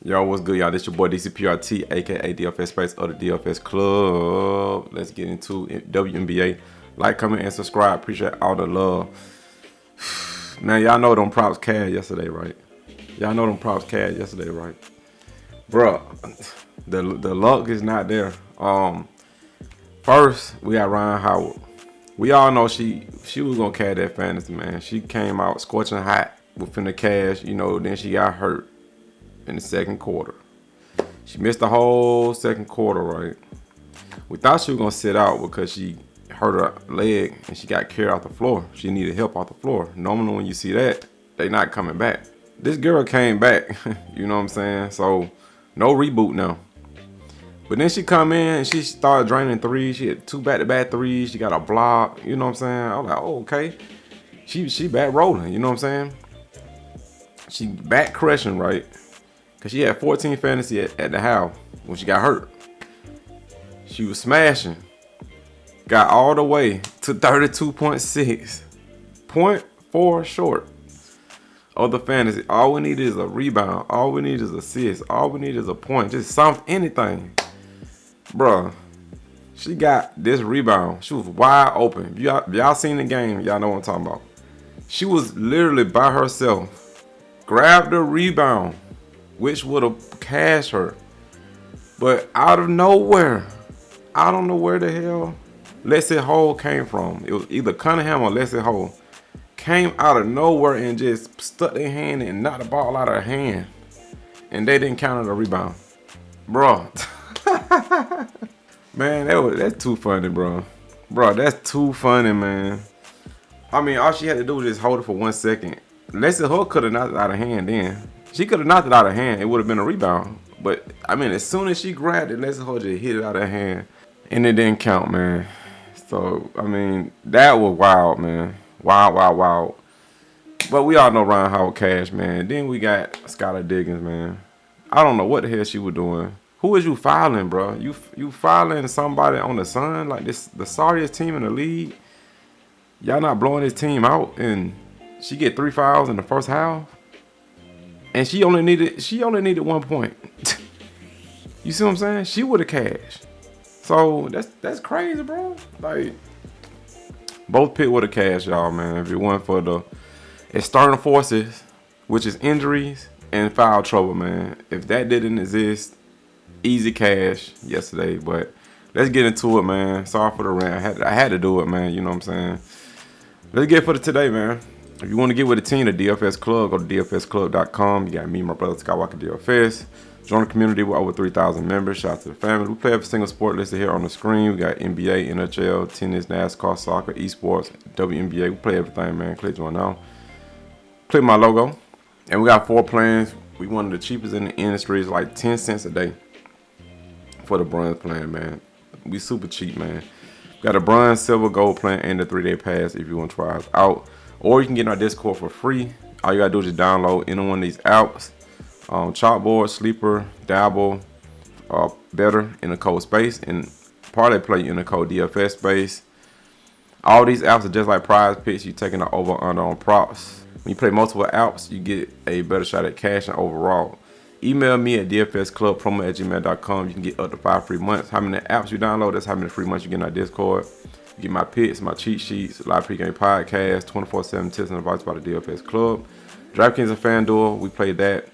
Yo, what's good, y'all? This your boy DCPRT, aka DFS Space of the DFS Club. Let's get into WNBA. Like, comment, and subscribe. Appreciate all the love. Man, y'all know them props cash yesterday, right? Bruh, the luck is not there. First, we got Ryan Howard. We all know she was gonna cash that fantasy, man. She came out scorching hot within the cash, then she got hurt in the second quarter. She missed the whole second quarter, right? We thought she was gonna sit out because she hurt her leg and she got carried off the floor. She needed help off the floor. Normally when you see that, they not coming back. This girl came back, you know what I'm saying? So no reboot now. But then she come in and she started draining threes. She had 2 back-to-back threes. She got a block, you know what I'm saying? I was like, oh, okay. She back rolling, you know what I'm saying? She back crushing, right? Because she had 14 fantasy at the house when she got hurt. She was smashing. Got all the way to 32.6. 0.4 short of the fantasy. All we need is a rebound. All we need is assist. All we need is a point. Just something, anything. Bruh, she got this rebound. She was wide open. If y'all seen the game, y'all know what I'm talking about. She was literally by herself. Grabbed the rebound, which would have cashed her. But out of nowhere, I don't know where the hell Leslie Hole came from. It was either Cunningham or Leslie Hole. Came out of nowhere and just stuck their hand and knocked the ball out of her hand. And they didn't count it a rebound. Bro. Man, that's too funny, bro. Bro, that's too funny, man. I mean, all she had to do was just hold it for 1 second. Leslie Hole could have knocked it out of hand then. She could have knocked it out of hand. It would have been a rebound. But, I mean, as soon as she grabbed it, Leslie Hole just hit it out of her hand. And it didn't count, man. So, I mean, that was wild, man. Wild. But we all know Ryan Howard cash, man. Then we got Skylar Diggins, man. I don't know what the hell she was doing. Who is you fouling, bro? You fouling somebody on the Sun? Like this, the sorriest team in the league? Y'all not blowing this team out and she get 3 fouls in the first half? And she only needed 1 point. You see what I'm saying? She would have cashed. So that's crazy, bro. Like both pit would have cashed, y'all, man. If it wasn't for the external forces, which is injuries and foul trouble, man. If that didn't exist, easy cash yesterday. But let's get into it, man. Sorry for the rant. I had to do it, man. You know what I'm saying? Let's get for today, man. If you want to get with the team, the DFS Club, go to dfsclub.com. You got me, my brother Skywalker DFS. Join the community with over 3,000 members. Shout out to the family. We play every single sport listed here on the screen. We got NBA, NHL, tennis, NASCAR, soccer, esports, WNBA. We play everything, man. Click join now. Click my logo. And we got 4 plans. We one of the cheapest in the industry. It's like 10 cents a day for the bronze plan, man. We super cheap, man. Got a bronze, silver, gold plan, and the 3-day pass if you want to try us out. Or you can get in our Discord for free. All you got to do is just download any one of these apps. Chalkboard, Sleeper, Dabble, Better in the code space, and Parlay Play in the code DFS space. All these apps are just like Prizepicks. You taking the over under on props. When you play multiple apps, you get a better shot at cash and overall. Email me at dfsclubpromo@gmail.com. You can get up to 5 free months. How many apps you download, that's how many free months you get in our Discord. You get my picks, my cheat sheets, live pregame podcast, 24/7 tips and advice by the DFS Club. DraftKings and FanDuel, we play that.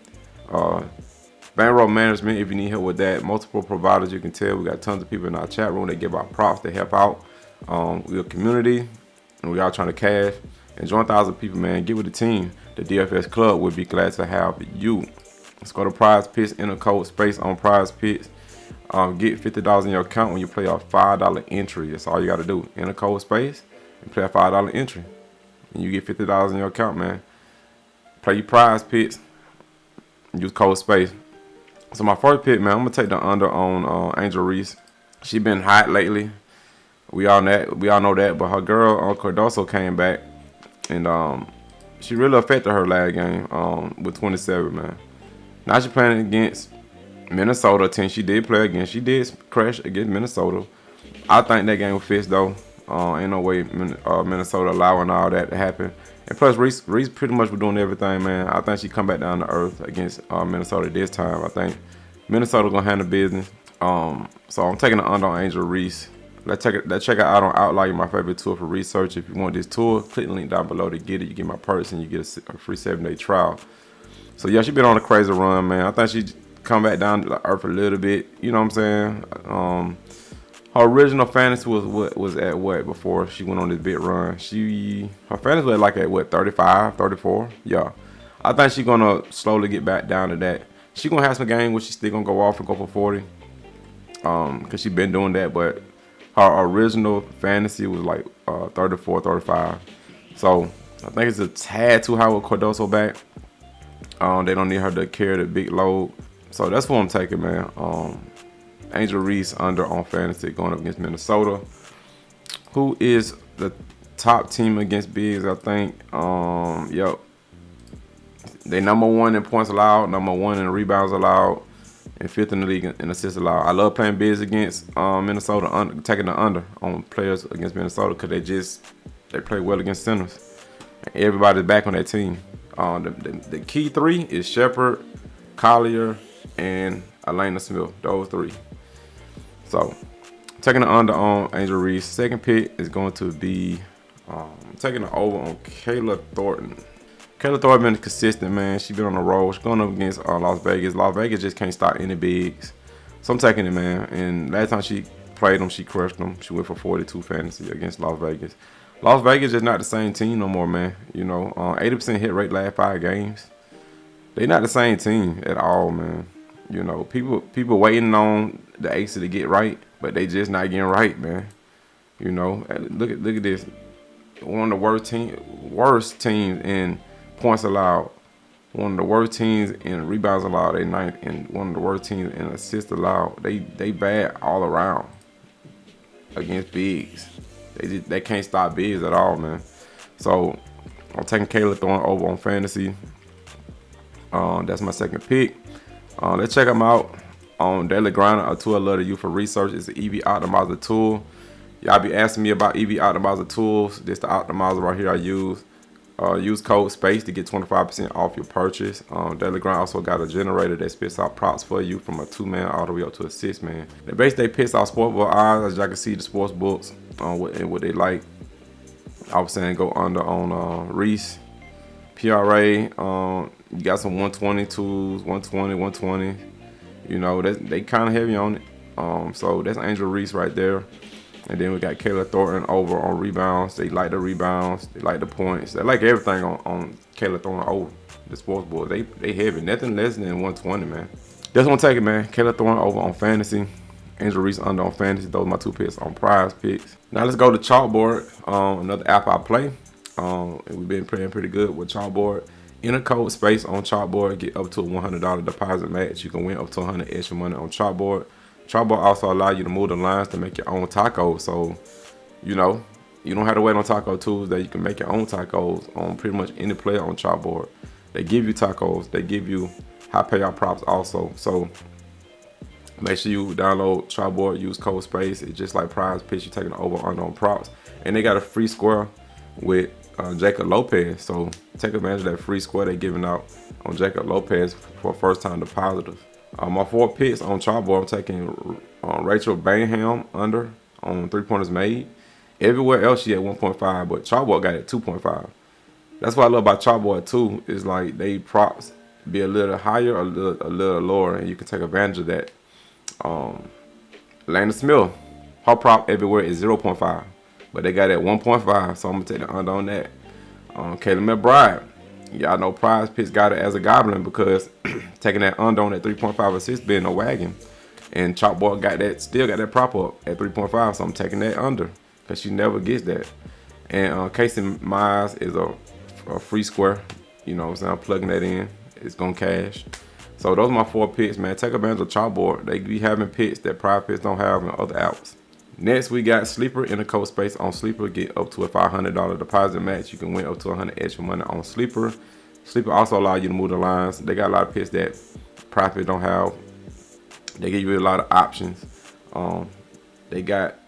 Bankroll management, if you need help with that. Multiple providers, you can tell. We got tons of people in our chat room that give out props, they help out. We're a community, and we all trying to cash. And join 1,000 people, man. Get with the team. The DFS Club would be glad to have you. Let's go to Prizepicks, enter code space on Prizepicks. Get $50 in your account when you play a $5 entry. That's all you got to do. Enter code space and play a $5 entry. And you get $50 in your account, man. Play your Prizepicks. Use code space. So my first pick, man, I'm going to take the under on Angel Reese. She been hot lately. We all know that. But her girl, Cardoso, came back. And she really affected her last game with 27, man. Now she's playing against Minnesota. Team she did play against. She did crash against Minnesota. I think that game was fixed, though. Ain't no way Minnesota allowing all that to happen. And plus, Reese pretty much was doing everything, man. I think she come back down to earth against Minnesota this time. I think Minnesota gonna handle business. So I'm taking the under on Angel Reese. Let's check it out on Outlier, my favorite tool for research. If you want this tool, click the link down below to get it. You get my purse and you get a free 7-day trial. So yeah, she been on a crazy run, man. I think she come back down to the earth a little bit. You know what I'm saying? Her original fantasy was at what before she went on this big run? Her fantasy was like at what, 35, 34? Yeah. I think she's gonna slowly get back down to that. She gonna have some games where she's still gonna go off and go for 40. Cause she been doing that, but her original fantasy was like 34, 35. So I think it's a tad too high with Cardoso back. They don't need her to carry the big load. So that's what I'm taking, man. Angel Reese under on fantasy going up against Minnesota, who is the top team against bigs, I think. Yep. They #1 in points allowed, #1 in rebounds allowed, and 5th in the league in assists allowed. I love playing bigs against Minnesota, taking the under on players against Minnesota because they play well against centers. And everybody's back on that team. The key 3 is Shepard, Collier, and Elena Smith. Those 3. So, taking the under on Angel Reese. Second pick is going to be taking the over on Kayla Thornton. Kayla Thornton been consistent, man. She been on the roll. She's going up against Las Vegas. Las Vegas just can't stop any bigs. So I'm taking it, man. And last time she played them, she crushed them. She went for 42 fantasy against Las Vegas. Las Vegas is not the same team no more, man. You know, 80% hit rate last 5 games. They not the same team at all, man. You know, people waiting on the Aces to get right, but they just not getting right, man. You know, look at this. One of the worst teams in points allowed. One of the worst teams in rebounds allowed. They 9th, and one of the worst teams in assists allowed. They bad all around against bigs. They can't stop bigs at all, man. So I'm taking Kayla Thornton over on fantasy. That's my second pick. Let's check them out on Daily Grinder, a tool I love to use for research. It's the EV Optimizer tool. Y'all be asking me about EV Optimizer tools. This the optimizer right here I use. Use code SPACE to get 25% off your purchase. Daily Grind also got a generator that spits out props for you from a 2-man all the way up to a 6-man. They pits out sportsbook odds, as y'all can see the sports books and what they like. I was saying go under on Reese. PRA, you got some 120 tools, 120. You know, they kind of heavy on it. So that's Angel Reese right there. And then we got Kayla Thornton over on rebounds. They like the rebounds. They like the points. They like everything on Kayla Thornton over the sports board. They heavy. Nothing less than 120, man. That's what I'm taking, man. Kayla Thornton over on fantasy. Angel Reese under on fantasy. Those are my 2 picks on prize picks. Now let's go to Chalkboard. Another app I play. And we've been playing pretty good with Chalkboard. Enter code SPACE on Chalkboard. Get up to a $100 deposit match. You can win up to 100 extra money on Chalkboard. Chalkboard also allow you to move the lines to make your own tacos. So, you know, you don't have to wait on Taco Tuesday. You can make your own tacos on pretty much any player on Chalkboard. They give you tacos. They give you high payout props also. So make sure you download Chalkboard. Use code SPACE. It's just like prize picks. You're taking over on props. And they got a free square with Jacob Lopez. So take advantage of that free square they're giving out on Jacob Lopez for first-time depositors. My 4 picks on Chalkboard, I'm taking Rachel Bainham under on 3-pointers made. Everywhere else she at 1.5, but Chalkboard got it 2.5. That's what I love about Chalkboard too. Is like they props be a little higher, a little lower, and you can take advantage of that. Lana Smith, her prop everywhere is 0.5, but they got it at 1.5, so I'm gonna take the under on that. Caleb McBride. Y'all know Prize Picks got it as a goblin because taking that under on that 3.5 assist being a wagon. And Chalkboard still got that prop up at 3.5, so I'm taking that under because she never gets that. And Casey Myers is a free square. You know what I'm saying? I'm plugging that in. It's going to cash. So those are my 4 picks, man. Take advantage of Chalkboard. They be having picks that Prize Picks don't have in other apps. Next, we got Sleeper in the code SPACE on Sleeper. Get up to a $500 deposit match. You can win up to 100 extra money on Sleeper. Sleeper also allow you to move the lines. They got a lot of picks that Profit don't have. They give you a lot of options. They got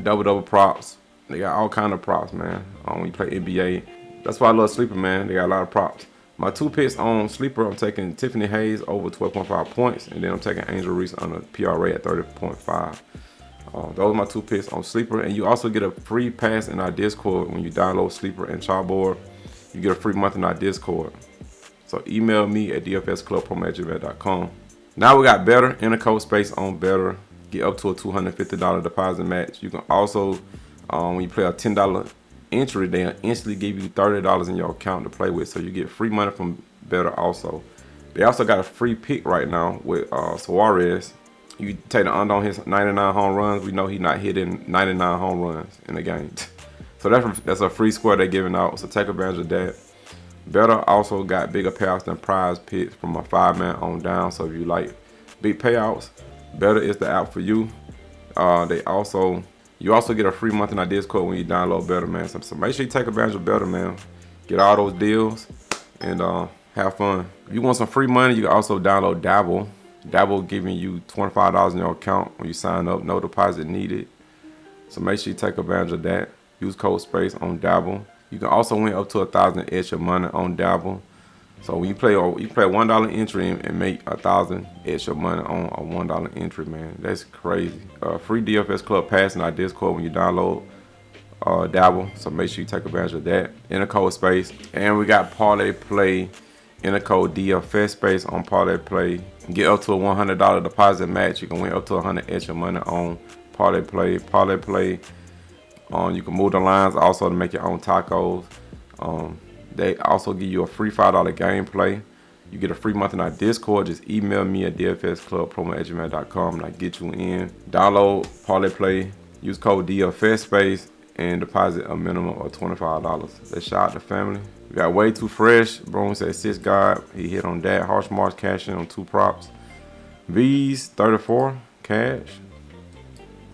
double props. They got all kind of props, man. When you play NBA, that's why I love Sleeper, man. They got a lot of props. My 2 picks on Sleeper, I'm taking Tiffany Hayes over 12.5 points, and then I'm taking Angel Reese on a PRA at 30.5. Those are my 2 picks on Sleeper, and you also get a free pass in our Discord when you download Sleeper and Chalkboard. You get a free month in our Discord. So email me at dfsclubpromo@gmail.com. Now we got Better, enter code space on Better. Get up to a $250 deposit match. You can also, when you play a $10 entry, they instantly give you $30 in your account to play with. So you get free money from Better also. They also got a free pick right now with Suarez. You take the under on his 99 home runs. We know he's not hitting 99 home runs in the game. So that's a free square they're giving out. So take advantage of that. Better also got bigger payouts than Prizepicks from a 5-man on down. So if you like big payouts, Better is the app for you. You also get a free month in our Discord when you download Better, man. So make sure you take advantage of Better, man. Get all those deals and have fun. If you want some free money, you can also download Dabble. Dabble giving you $25 in your account when you sign up, no deposit needed. So make sure you take advantage of that. Use code SPACE on Dabble. You can also win up to 1,000 extra money on Dabble. So when you play $1 entry and make 1,000 extra money on a $1 entry, man. That's crazy. Free DFS Club pass in our Discord when you download Dabble. So make sure you take advantage of that. Enter code SPACE. And we got Parlay Play. Enter code DFS SPACE on Parlay Play. Get up to a $100 deposit match. You can win up to 100 extra money on Parlay Play. Parlay Play. You can move the lines also to make your own tacos. They also give you a free $5 gameplay. You get a free month in our Discord. Just email me at dfsclubpromo@gmail.com and I get you in. Download Parlay Play. Use code DFS SPACE and deposit a minimum of $25. Let's shout out the family. We got Way Too Fresh. Bro said 6 God. He hit on that. Harsh March cashing on 2 props. V's 34 cash.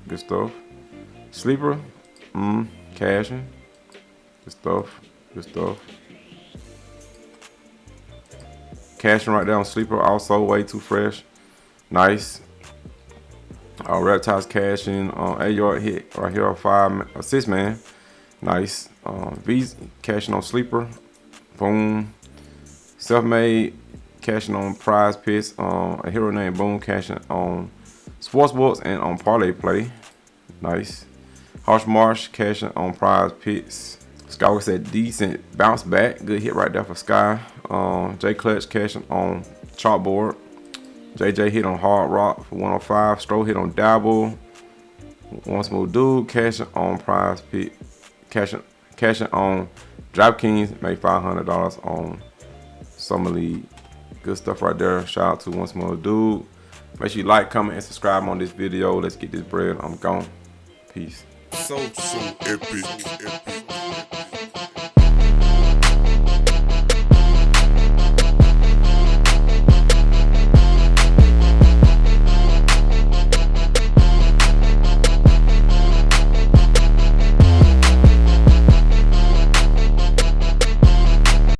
Good stuff. Sleeper. Cashing. Good stuff. Good stuff. Cashing right there on Sleeper. Also Way Too Fresh. Nice. Reptiles cashing. A-yard hit right here on 5-6 man. Nice. V's cashing on Sleeper. Boom. Self-made cashing on Prizepicks. A hero named Boom cashing on Sportsbooks and on Parlay Play. Nice. Harsh Marsh cashing on Prizepicks. Sky said decent bounce back. Good hit right there for Sky. J Clutch cashing on Chalkboard. JJ hit on Hard Rock for 105. Stro hit on Dabble. One Smooth Dude cashing on Prizepicks. Cashing on DraftKings. Made $500 on Summer League. Good stuff right there. Shout out to One Smooth Dude. Make sure you like, comment, and subscribe on this video. Let's get this bread. I'm gone. Peace. So epic.